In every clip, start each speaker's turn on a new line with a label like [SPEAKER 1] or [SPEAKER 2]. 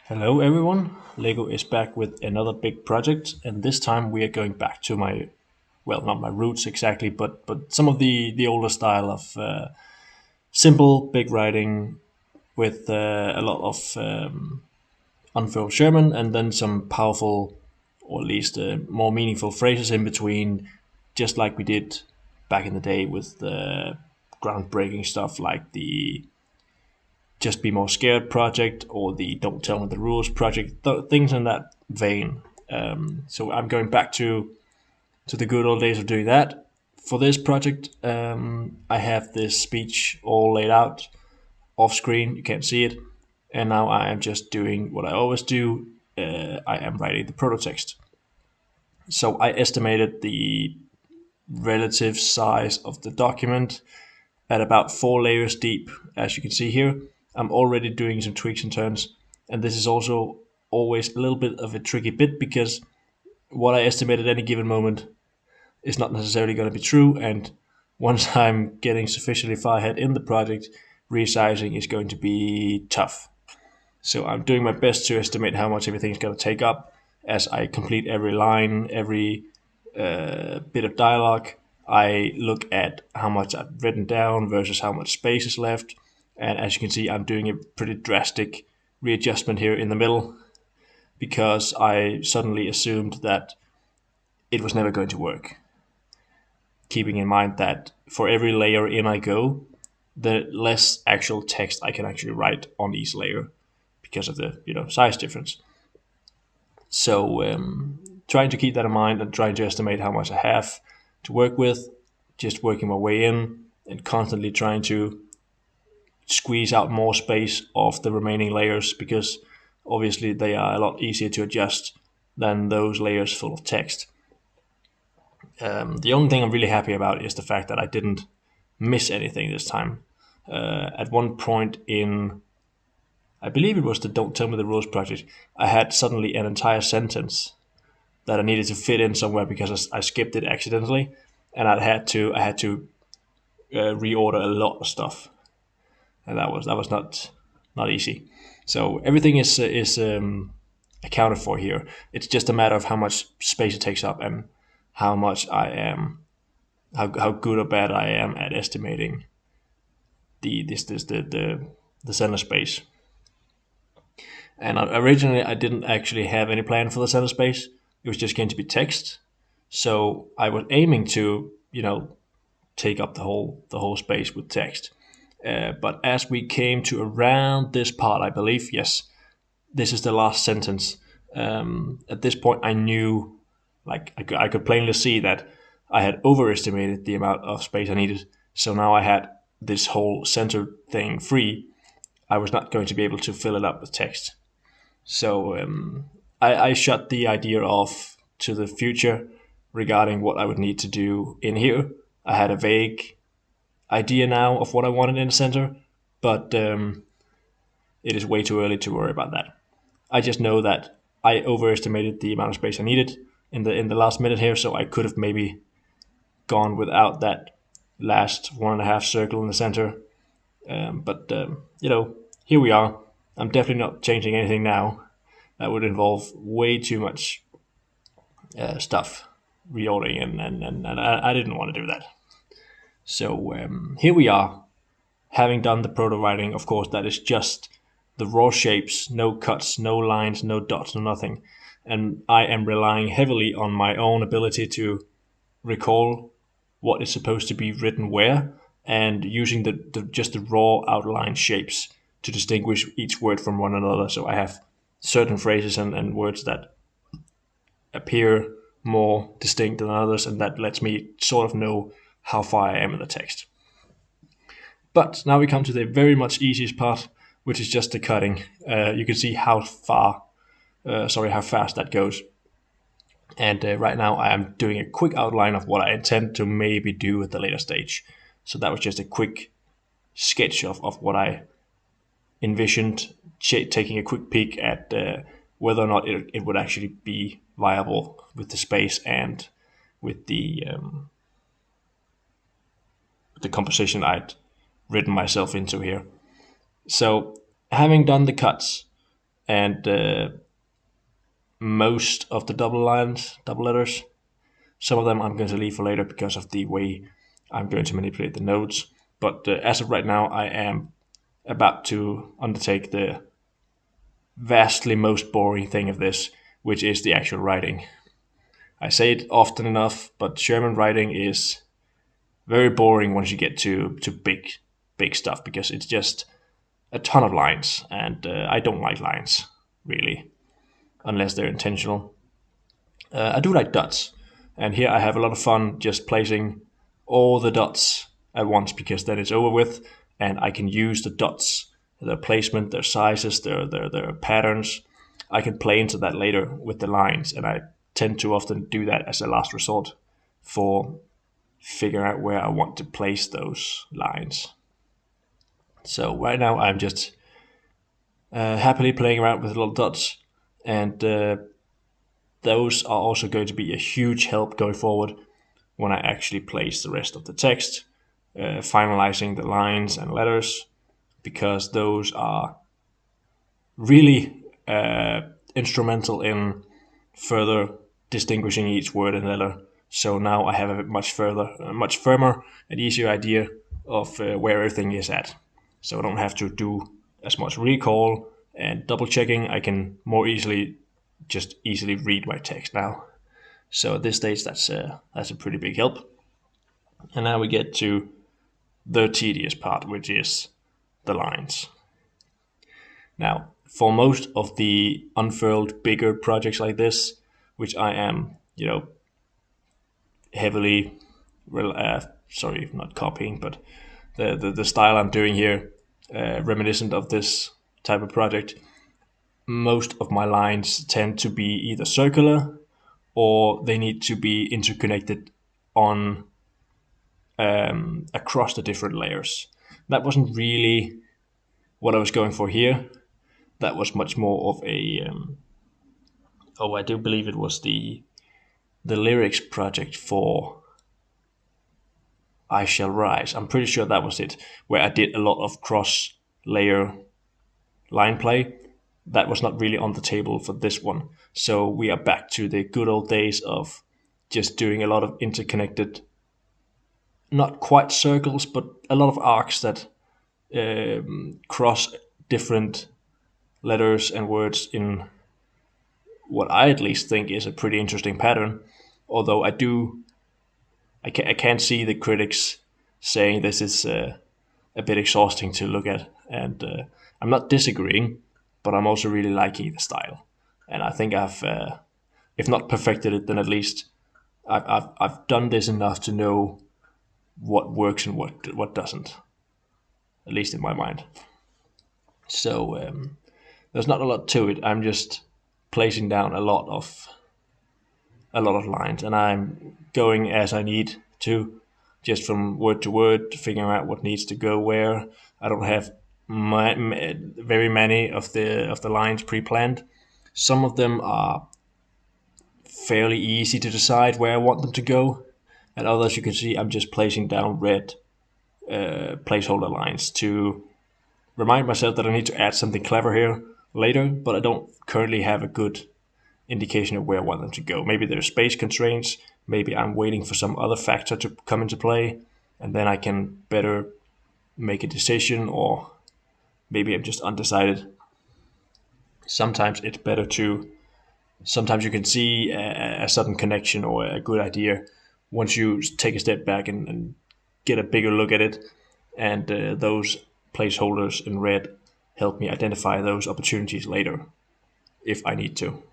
[SPEAKER 1] Hello everyone, Lego is back with another big project, and this time we are going back to my, well, not my roots exactly, but some of the older style of simple big writing with a lot of unfurled Sherman and then some powerful, or at least more meaningful phrases in between, just like we did back in the day with the groundbreaking stuff like the Just Be More Scared project or the Don't Tell Me the Rules project, things in that vein. So I'm going back to the good old days of doing that. For this project, I have this speech all laid out off screen. You can't see it. And now I am just doing what I always do. I am writing the proto text. So I estimated the relative size of the document at about 4 layers deep, as you can see here. I'm already doing some tweaks and turns, and this is also always a little bit of a tricky bit because what I estimate at any given moment is not necessarily going to be true, and once I'm getting sufficiently far ahead in the project, resizing is going to be tough. So I'm doing my best to estimate how much everything is going to take up as I complete every line, every bit of dialogue. I look at how much I've written down versus how much space is left. And as you can see, I'm doing a pretty drastic readjustment here in the middle because I suddenly assumed that it was never going to work. Keeping in mind that for every layer in I go, the less actual text I can actually write on each layer because of the size difference. So trying to keep that in mind and trying to estimate how much I have to work with, just working my way in and constantly trying to squeeze out more space of the remaining layers because obviously they are a lot easier to adjust than those layers full of text. The only thing I'm really happy about is the fact that I didn't miss anything this time. At one point in, I believe it was the Don't Tell Me the Rules project, I had suddenly an entire sentence that I needed to fit in somewhere because I skipped it accidentally, and I had to reorder a lot of stuff, and that was not easy. So everything is accounted for here. It's just a matter of how much space it takes up and how much I am how good or bad I am at estimating the center space. And originally I didn't actually have any plan for the center space. It was just going to be text. So I was aiming to take up the whole space with text. But as we came to around this part, I believe, yes, this is the last sentence. At this point, I knew, like, I could plainly see that I had overestimated the amount of space I needed. So now I had this whole center thing free. I was not going to be able to fill it up with text. So I shut the idea off to the future regarding what I would need to do in here. I had a vague idea now of what I wanted in the center, but it is way too early to worry about that. I just know that I overestimated the amount of space I needed in the last minute here, so I could have maybe gone without that last 1.5 circle in the center. But here we are. I'm definitely not changing anything now. That would involve way too much stuff reordering, and I didn't want to do that. So here we are, having done the proto writing. Of course, that is just the raw shapes, no cuts, no lines, no dots, no nothing. And I am relying heavily on my own ability to recall what is supposed to be written where, and using just the raw outline shapes to distinguish each word from one another. So I have certain phrases and words that appear more distinct than others, and that lets me sort of know how far I am in the text. But now we come to the very much easiest part, which is just the cutting. You can see how fast that goes. And right now I am doing a quick outline of what I intend to maybe do at the later stage. So that was just a quick sketch of what I envisioned, taking a quick peek at whether or not it would actually be viable with the space and with the composition I'd written myself into here. So having done the cuts, and most of the double letters. Some of them I'm going to leave for later because of the way I'm going to manipulate the nodes. But as of right now, I am about to undertake the vastly most boring thing of this, which is the actual writing. I say it often enough, but German writing is very boring once you get to big stuff because it's just a ton of lines, and I don't like lines really unless they're intentional. I do like dots, and here I have a lot of fun just placing all the dots at once because then it's over with, and I can use the dots, their placement, their sizes, their patterns. I can play into that later with the lines, and I tend to often do that as a last resort for figuring out where I want to place those lines. So right now I'm just happily playing around with little dots, and those are also going to be a huge help going forward when I actually place the rest of the text, finalizing the lines and letters, because those are really instrumental in further distinguishing each word and letter. So now I have a much firmer and easier idea of where everything is at. So I don't have to do as much recall and double checking. I can more easily read my text now. So at this stage, that's a pretty big help. And now we get to the tedious part, which is the lines. Now, for most of the unfurled bigger projects like this, which I am, heavily, sorry, not copying, but the style I'm doing here, reminiscent of this type of project, most of my lines tend to be either circular or they need to be interconnected on across the different layers. That wasn't really what I was going for here. That was much more of a I do believe it was the lyrics project for I Shall Rise. I'm pretty sure that was it, where I did a lot of cross layer line play. That was not really on the table for this one. So we are back to the good old days of just doing a lot of interconnected, not quite circles, but a lot of arcs that cross different letters and words in what I at least think is a pretty interesting pattern. Although I can't see the critics saying this is a bit exhausting to look at, and I'm not disagreeing, but I'm also really liking the style, and I think I've, if not perfected it, then at least I've done this enough to know what works and what doesn't, at least in my mind. So there's not a lot to it. I'm just placing down a lot of lines, and I'm going as I need to, just from word to word, figuring out what needs to go where. I don't have very many of the lines pre-planned. Some of them are fairly easy to decide where I want them to go, and others you can see I'm just placing down red placeholder lines to remind myself that I need to add something clever here later, but I don't currently have a good indication of where I want them to go. Maybe there's space constraints, maybe I'm waiting for some other factor to come into play, and then I can better make a decision, or maybe I'm just undecided. Sometimes it's better to, sometimes you can see a sudden connection or a good idea once you take a step back and get a bigger look at it, and those placeholders in red help me identify those opportunities later if I need to.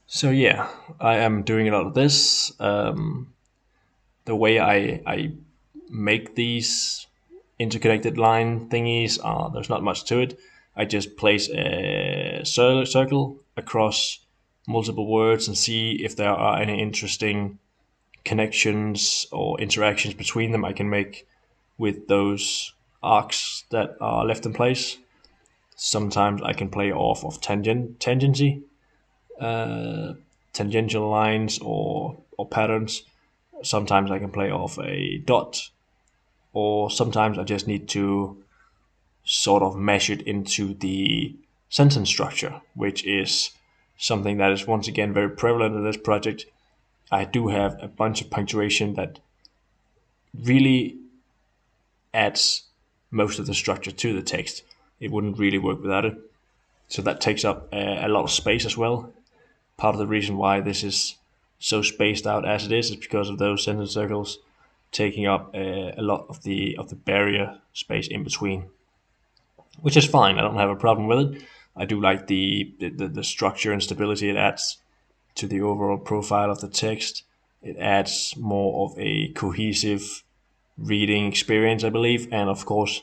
[SPEAKER 1] So yeah, I am doing a lot of this. The way I make these interconnected line thingies, there's not much to it. I just place a circle across multiple words and see if there are any interesting connections or interactions between them I can make with those arcs that are left in place. Sometimes I can play off of tangency, tangential lines or patterns. Sometimes I can play off a dot, or sometimes I just need to sort of measured into the sentence structure, which is something that is once again very prevalent in this project. I do have a bunch of punctuation that really adds most of the structure to the text. It wouldn't really work without it. So that takes up a lot of space as well. Part of the reason why this is so spaced out as it is because of those sentence circles taking up a lot of the barrier space in between, which is fine. I don't have a problem with it. I do like the structure and stability it adds to the overall profile of the text. It adds more of a cohesive reading experience, I believe. And of course,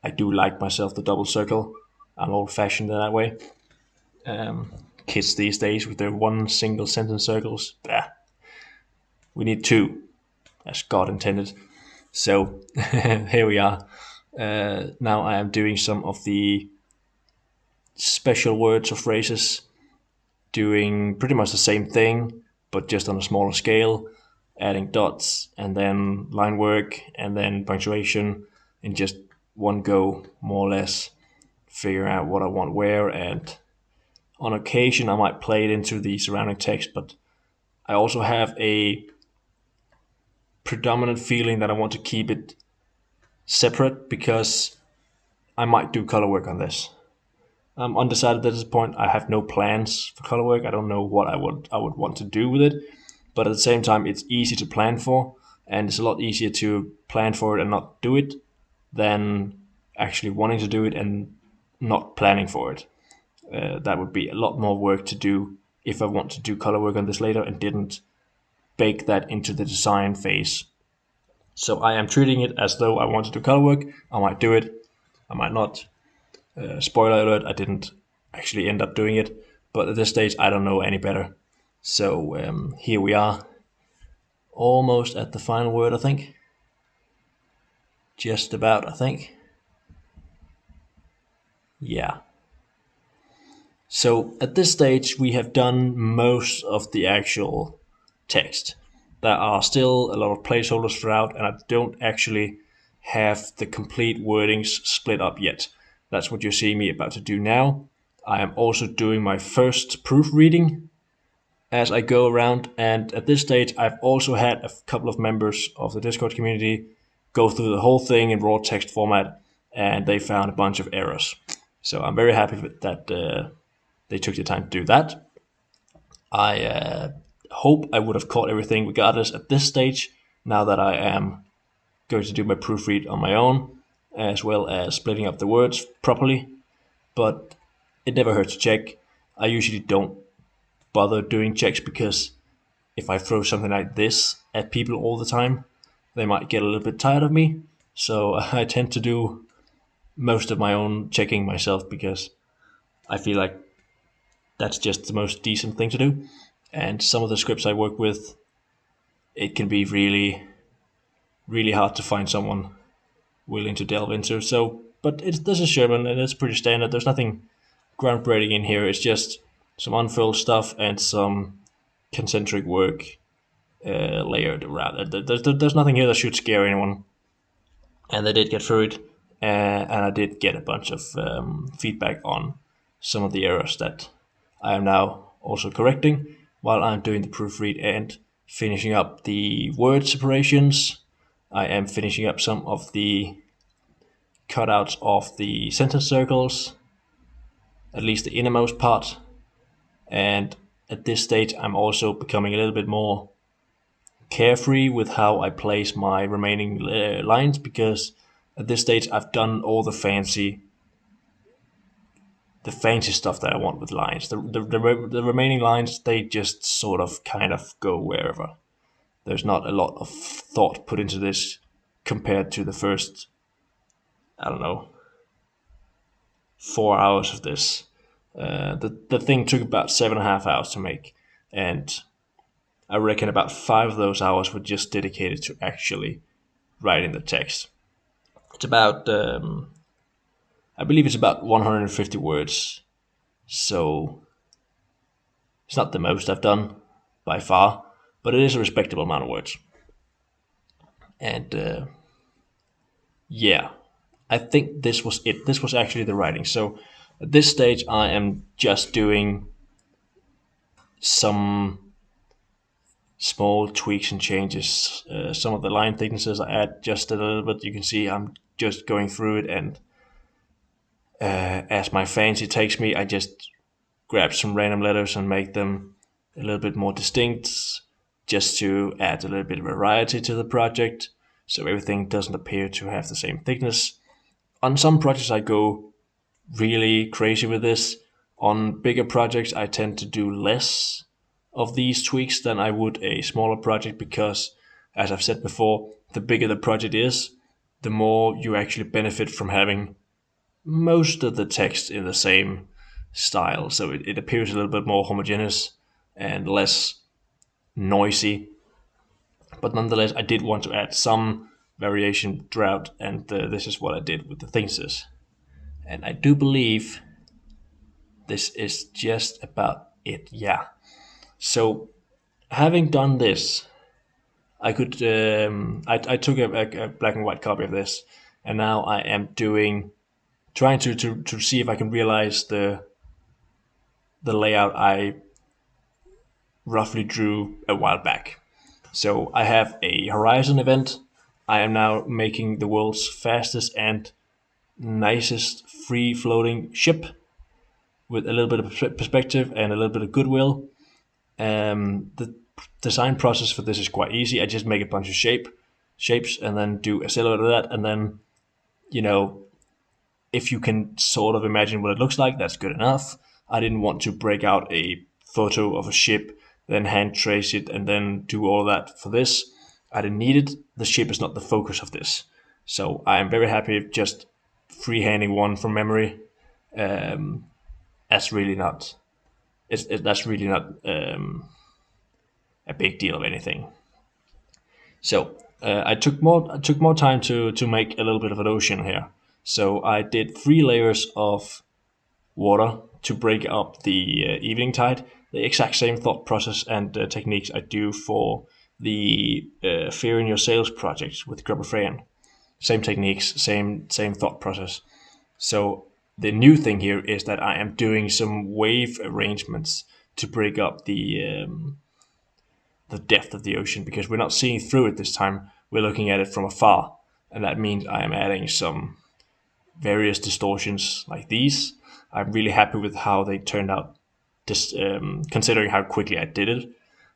[SPEAKER 1] I do like myself the double circle. I'm old-fashioned in that way. Kids these days with their one single sentence circles, we need two, as God intended. So here we are. Now I am doing some of the special words or phrases, doing pretty much the same thing, but just on a smaller scale, adding dots and then line work and then punctuation in just one go, more or less, figure out what I want where, and on occasion I might play it into the surrounding text, but I also have a predominant feeling that I want to keep it separate because I might do color work on this. I'm undecided at this point. I have no plans for color work. I don't know what I would want to do with it, but at the same time, it's easy to plan for, and it's a lot easier to plan for it and not do it than actually wanting to do it and not planning for it. That would be a lot more work to do if I want to do color work on this later and didn't bake that into the design phase. So I am treating it as though I want to do color work. I might do it, I might not. Spoiler alert, I didn't actually end up doing it, but at this stage I don't know any better. So here we are, almost at the final word, I think. Just about, I think. Yeah. So at this stage we have done most of the actual text. There are still a lot of placeholders throughout, and I don't actually have the complete wordings split up yet. That's what you're seeing me about to do now. I am also doing my first proofreading as I go around, and at this stage I've also had a couple of members of the Discord community go through the whole thing in raw text format, and they found a bunch of errors. So I'm very happy that they took the time to do that. I hope I would have caught everything regardless at this stage, now that I am going to do my proofread on my own, as well as splitting up the words properly, but it never hurts to check. I usually don't bother doing checks because if I throw something like this at people all the time, they might get a little bit tired of me. So I tend to do most of my own checking myself because I feel like that's just the most decent thing to do. And some of the scripts I work with, it can be really, really hard to find someone willing to delve into. So, but this is Sherman and it's pretty standard. There's nothing groundbreaking in here. It's just some unfilled stuff and some concentric work layered around. There's nothing here that should scare anyone. And they did get through it, and I did get a bunch of feedback on some of the errors that I am now also correcting while I'm doing the proofread and finishing up the word separations. I am finishing up some of the cutouts of the sentence circles, at least the innermost part. And at this stage, I'm also becoming a little bit more carefree with how I place my remaining lines, because at this stage I've done all the fancy stuff that I want with lines. The remaining lines, they just sort of kind of go wherever. There's not a lot of thought put into this compared to the first, I don't know, 4 hours of this. The thing took about 7.5 hours to make, and I reckon about 5 of those hours were just dedicated to actually writing the text. It's about, I believe it's about 150 words, so it's not the most I've done by far, but it is a respectable amount of words. And yeah, I think this was it. This was actually the writing. So at this stage, I am just doing some small tweaks and changes. Some of the line thicknesses I add just a little bit. You can see I'm just going through it, and as my fancy takes me, I just grab some random letters and make them a little bit more distinct, just to add a little bit of variety to the project, so everything doesn't appear to have the same thickness. On some projects, I go really crazy with this. On bigger projects, I tend to do less of these tweaks than I would a smaller project because, as I've said before, the bigger the project is, the more you actually benefit from having most of the text in the same style. So it appears a little bit more homogeneous and less noisy. But nonetheless, I did want to add some variation throughout, and this is what I did with the thinkers. And I do believe this is just about it. Yeah. So having done this, I could I took a black and white copy of this, and now I am trying to see if I can realize the layout I roughly drew a while back. So I have a Horizon event. I am now making the world's fastest and nicest free floating ship with a little bit of perspective and a little bit of goodwill. The design process for this is quite easy. I just make a bunch of shapes and then do a silhouette of that, and then if you can sort of imagine what it looks like, that's good enough. I didn't want to break out a photo of a ship, then hand trace it, and then do all that for this. I didn't need it. The ship is not the focus of this. So I am very happy just freehanding one from memory. That's really not a big deal of anything. So I took more time to make a little bit of an ocean here. So I did 3 layers of water to break up the evening tide. The exact same thought process and techniques I do for the Fear in Your Sails project with Grubber Freyan. Same techniques, same thought process. So the new thing here is that I am doing some wave arrangements to break up the depth of the ocean, because we're not seeing through it this time. We're looking at it from afar, and that means I am adding some various distortions like these. I'm really happy with how they turned out, just considering how quickly I did it.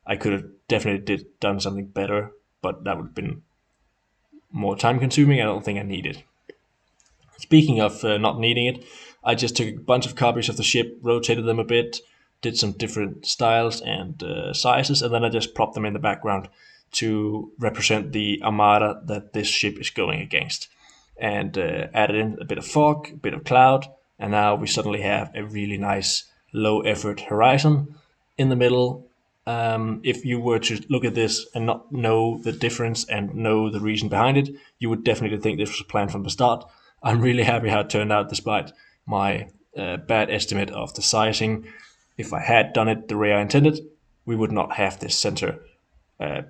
[SPEAKER 1] I could have definitely done something better, but that would have been more time consuming. I don't think I need it. Speaking of not needing it, I just took a bunch of copies of the ship, rotated them a bit, did some different styles and sizes, and then I just propped them in the background to represent the armada that this ship is going against. And added in a bit of fog, a bit of cloud, and now we suddenly have a really nice low effort horizon in the middle. If you were to look at this and not know the difference and know the reason behind it, you would definitely think this was planned from the start. I'm really happy how it turned out, despite my bad estimate of the sizing. If I had done it the way I intended, we would not have this center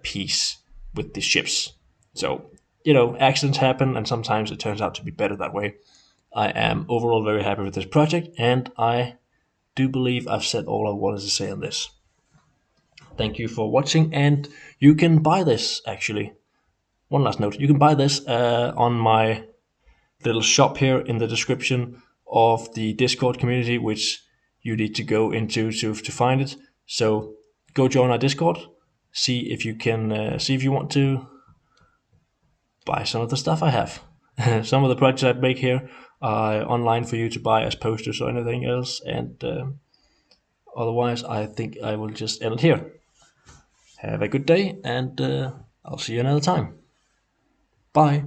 [SPEAKER 1] piece with the ships. So, accidents happen, and sometimes it turns out to be better that way. I am overall very happy with this project, and I do believe I've said all I wanted to say on this. Thank you for watching, and you can buy this, actually. One last note, you can buy this on my little shop here in the description of the Discord community, which you need to go into to find it. So go join our Discord, see if you want to buy some of the stuff I have. Some of the projects I make here are online for you to buy as posters or anything else, and otherwise I think I will just end it here. Have a good day, and I'll see you another time. Bye.